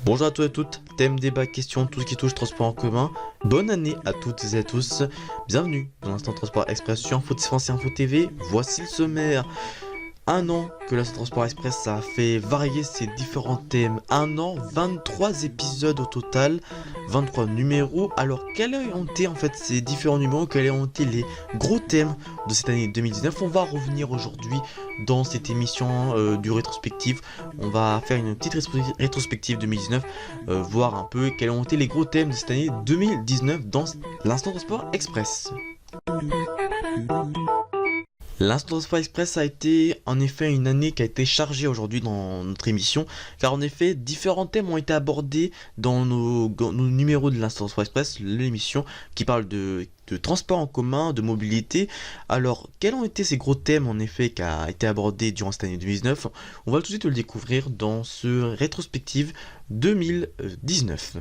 Bonjour à tous et à toutes, thème, débat, question, tout ce qui touche transport en commun. Bonne année à toutes et à tous. Bienvenue dans l'Instant Transport Express sur Info France et Info TV. Voici le sommaire. Un an que l'Instant Transport Express a fait varier ses différents thèmes. Un an, 23 épisodes au total, 23 numéros. Alors quels ont été en fait ces différents numéros? Quels ont été les gros thèmes de cette année 2019? On va revenir aujourd'hui dans cette émission du rétrospective. On va faire une petite rétrospective 2019, voir un peu quels ont été les gros thèmes de cette année 2019 dans l'Instant Transport Express. L'Instant Transport Express a été en effet une année qui a été chargée aujourd'hui dans notre émission, car en effet différents thèmes ont été abordés dans nos numéros de l'Instant Transport Express, l'émission qui parle de transport en commun, de mobilité. Alors quels ont été ces gros thèmes en effet qui a été abordé durant cette année 2019? On va tout de suite le découvrir dans ce rétrospective 2019.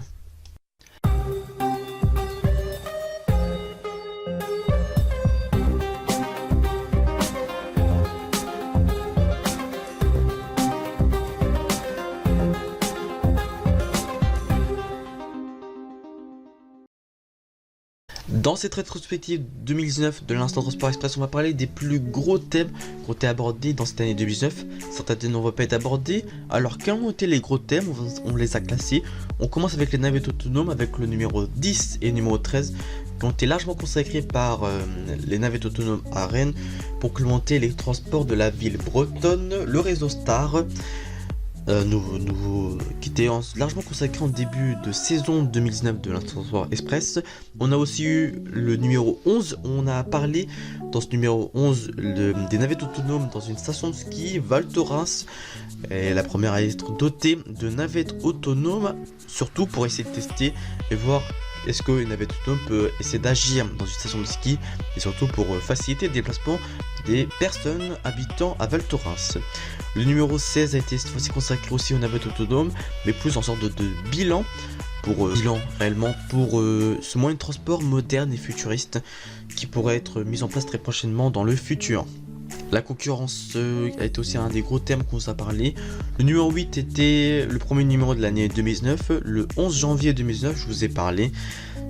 Dans cette rétrospective 2019 de l'Instant Transport Express, on va parler des plus gros thèmes qui ont été abordés dans cette année 2019. Certains thèmes ne vont pas être abordés. Alors quels ont été les gros thèmes? On les a classés. On commence avec les navettes autonomes avec le numéro 10 et le numéro 13 qui ont été largement consacrés par les navettes autonomes à Rennes pour complémenter les transports de la ville bretonne, le réseau Star. Qui était largement consacré en début de saison 2019 de l'Instant Transport Express. On a aussi eu le numéro 11, on a parlé dans ce numéro 11 des navettes autonomes dans une station de ski, Val Thorens. Et la première à être dotée de navettes autonomes, surtout pour essayer de tester et voir est-ce qu'une navette autonome peut essayer d'agir dans une station de ski et surtout pour faciliter le déplacement des personnes habitant à Val Thorens. Le numéro 16 a été cette fois-ci consacré aussi aux navettes autonomes, mais plus en sorte de bilan réellement pour ce moyen de transport moderne et futuriste qui pourrait être mis en place très prochainement dans le futur. La concurrence a été aussi un des gros thèmes qu'on vous a parlé. Le numéro 8 était le premier numéro de l'année 2019. Le 11 janvier 2019, je vous ai parlé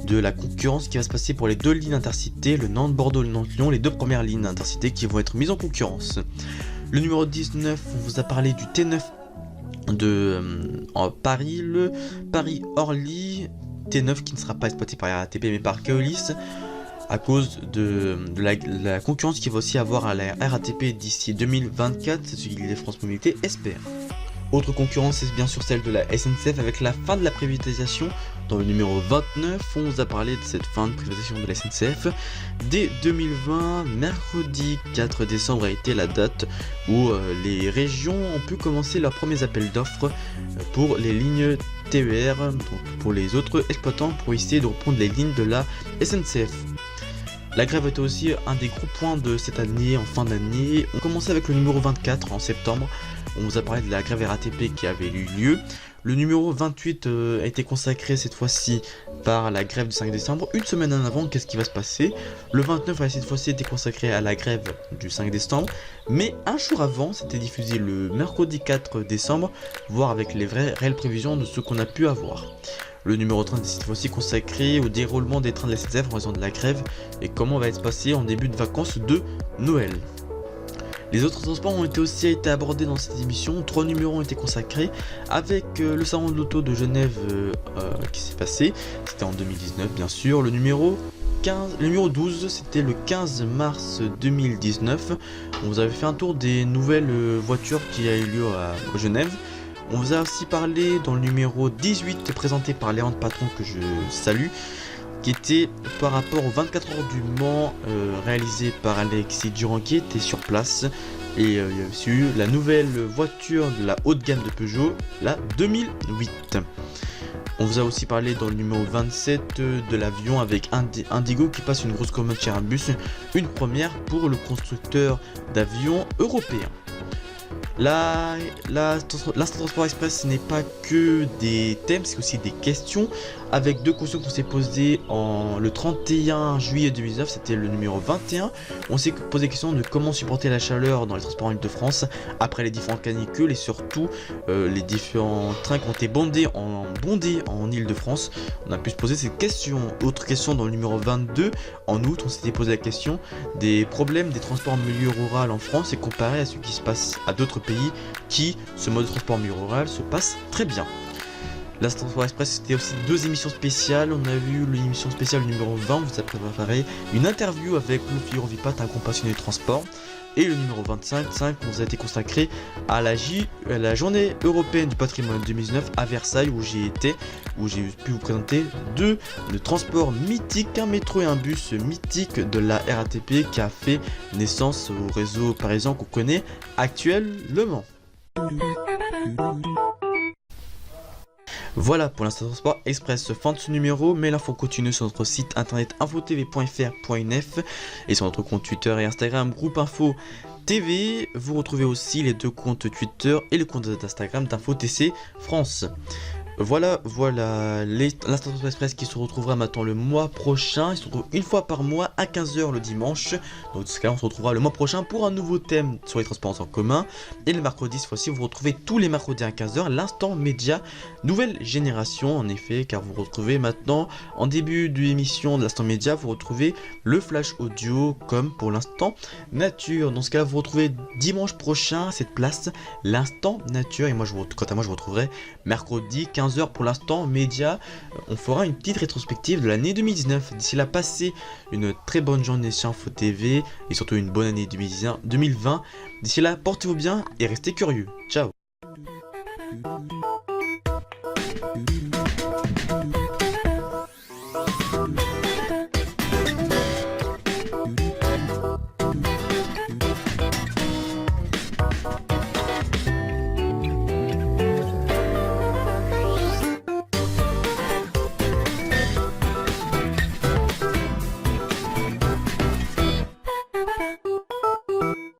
de la concurrence qui va se passer pour les deux lignes intercités, le Nantes-Bordeaux, le Nantes-Lyon, les deux premières lignes intercités qui vont être mises en concurrence. Le numéro 19, on vous a parlé du T9 de Paris, le Paris-Orly, T9 qui ne sera pas exploité par RATP mais par Keolis, à cause de la concurrence qu'il va aussi avoir à la RATP d'ici 2024, c'est ce que les France Mobilité espèrent. Autre concurrence, c'est bien sûr celle de la SNCF avec la fin de la privatisation. Dans le numéro 29, on vous a parlé de cette fin de privatisation de la SNCF. Dès 2020, mercredi 4 décembre a été la date où les régions ont pu commencer leurs premiers appels d'offres pour les lignes TER, donc pour les autres exploitants, pour essayer de reprendre les lignes de la SNCF. La grève était aussi un des gros points de cette année, en fin d'année. On commençait avec le numéro 24 en septembre. On vous a parlé de la grève RATP qui avait eu lieu. Le numéro 28 a été consacré cette fois-ci par la grève du 5 décembre. Une semaine en avant, qu'est-ce qui va se passer? Le 29 a cette fois-ci été consacré à la grève du 5 décembre. Mais un jour avant, c'était diffusé le mercredi 4 décembre, voire avec les réelles prévisions de ce qu'on a pu avoir. Le numéro 30 est cette fois-ci consacré au déroulement des trains de la SNCF en raison de la grève et comment va être passé en début de vacances de Noël. Les autres transports ont aussi été abordés dans cette émission. 3 numéros ont été consacrés avec le salon de l'auto de Genève qui s'est passé. C'était en 2019 bien sûr. Le numéro 12, c'était le 15 mars 2019. On vous avait fait un tour des nouvelles voitures qui a eu lieu à Genève. On vous a aussi parlé dans le numéro 18 présenté par Léandre Patron que je salue, qui était par rapport aux 24 heures du Mans réalisé par Alexis Durand qui était sur place. Et il y a aussi eu la nouvelle voiture de la haute gamme de Peugeot, la 2008. On vous a aussi parlé dans le numéro 27 de l'avion avec Indigo qui passe une grosse commande chez Airbus, une première pour le constructeur d'avions européen. L'instant transport express, ce n'est pas que des thèmes, c'est aussi des questions, avec deux questions qu'on s'est posées le 31 juillet 2019, c'était le numéro 21. On s'est posé la question de comment supporter la chaleur dans les transports en Île-de-France après les différentes canicules et surtout les différents trains qui ont été bondés en Île-de-France. On a pu se poser cette question. Autre question dans le numéro 22, en août, on s'était posé la question des problèmes des transports en milieu rural en France et comparé à ce qui se passe à d'autres pays qui, ce mode de transport en milieu rural, se passe très bien. L'Instant Transport Express, c'était aussi deux émissions spéciales. On a vu l'émission spéciale numéro 20, on vous a préparé une interview avec Luffy Rovipat, un grand passionné de transport. Et le numéro 25 nous a été consacré à la journée européenne du patrimoine 2019 à Versailles où j'ai pu vous présenter deux transports mythiques, un métro et un bus mythique de la RATP qui a fait naissance au réseau parisien qu'on connaît actuellement. Voilà pour l'Instant Transport Express, fin de ce numéro, mais l'info continue sur notre site internet infotv.fr.nf et sur notre compte Twitter et Instagram groupe Info TV. Vous retrouvez aussi les deux comptes Twitter et le compte d'Instagram d'InfoTC France. Voilà l'Instant Transport Express qui se retrouvera maintenant le mois prochain. Il se retrouve une fois par mois à 15h le dimanche. Donc dans ce cas, on se retrouvera le mois prochain pour un nouveau thème sur les transports en commun. Et le mercredi, cette fois-ci, vous retrouvez tous les mercredis à 15h l'instant média nouvelle génération. En effet, car vous retrouvez maintenant, en début de l'émission de l'instant média, vous retrouvez le flash audio comme pour l'instant nature. Dans ce cas, vous retrouvez dimanche prochain à cette place l'instant nature. Et moi, quant à moi, je vous retrouverai mercredi 15h pour l'instant média. On fera une petite rétrospective de l'année 2019. D'ici là, passez une très bonne journée sur Info TV et surtout une bonne année 2020. D'ici là, portez-vous bien et restez curieux. Ciao.